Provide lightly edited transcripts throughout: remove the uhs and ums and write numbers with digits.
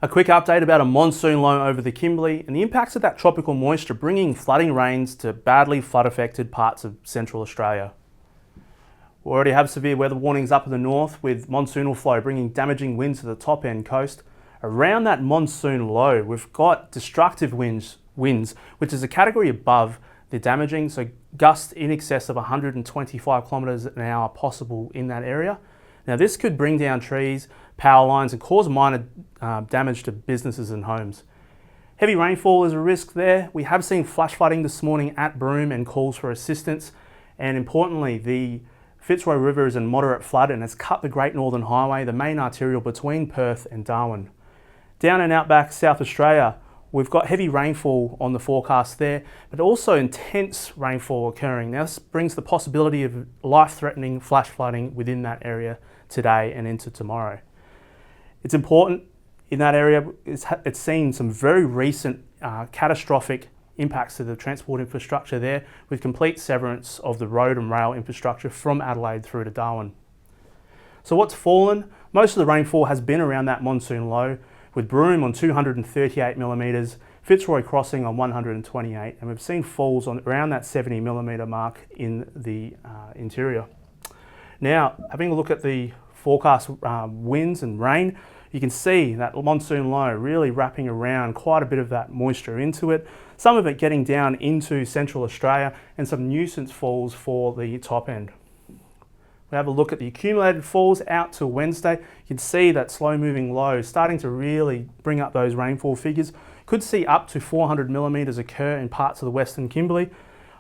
A quick update about a monsoon low over the Kimberley and the impacts of that tropical moisture bringing flooding rains to badly flood affected parts of central Australia. We already have severe weather warnings up in the north with monsoonal flow bringing damaging winds to the top end coast. Around that monsoon low, we've got destructive winds, which is a category above the damaging, so gusts in excess of 125 kilometres an hour are possible in that area. Now this could bring down trees, power lines and cause minor damage to businesses and homes. Heavy rainfall is a risk there. We have seen flash flooding this morning at Broome and calls for assistance. And importantly, the Fitzroy River is in moderate flood and has cut the Great Northern Highway, the main arterial between Perth and Darwin. Down and outback South Australia, we've got heavy rainfall on the forecast there, but also intense rainfall occurring. Now this brings the possibility of life-threatening flash flooding within that area today and into tomorrow. It's important in that area, it's seen some very recent catastrophic impacts to the transport infrastructure there with complete severance of the road and rail infrastructure from Adelaide through to Darwin. So what's fallen? Most of the rainfall has been around that monsoon low, with Broome on 238 millimetres, Fitzroy Crossing on 128, and we've seen falls on around that 70 millimetre mark in the interior. Now, having a look at the forecast winds and rain, you can see that monsoon low really wrapping around quite a bit of that moisture into it, some of it getting down into central Australia and some nuisance falls for the top end. We have a look at the accumulated falls out to Wednesday. You can see that slow moving low starting to really bring up those rainfall figures. Could see up to 400 millimetres occur in parts of the Western Kimberley.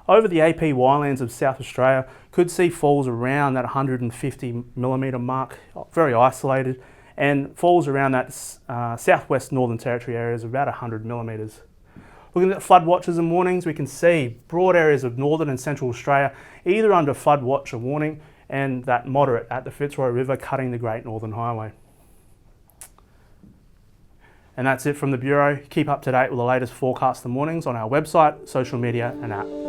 Over the AP Winelands of South Australia, could see falls around that 150 millimetre mark, very isolated, and falls around that southwest Northern Territory areas of about 100 millimetres. Looking at flood watches and warnings, we can see broad areas of northern and central Australia either under flood watch or warning, and that moderate at the Fitzroy River cutting the Great Northern Highway. And that's it from the Bureau. Keep up to date with the latest forecasts and warnings on our website, social media and app.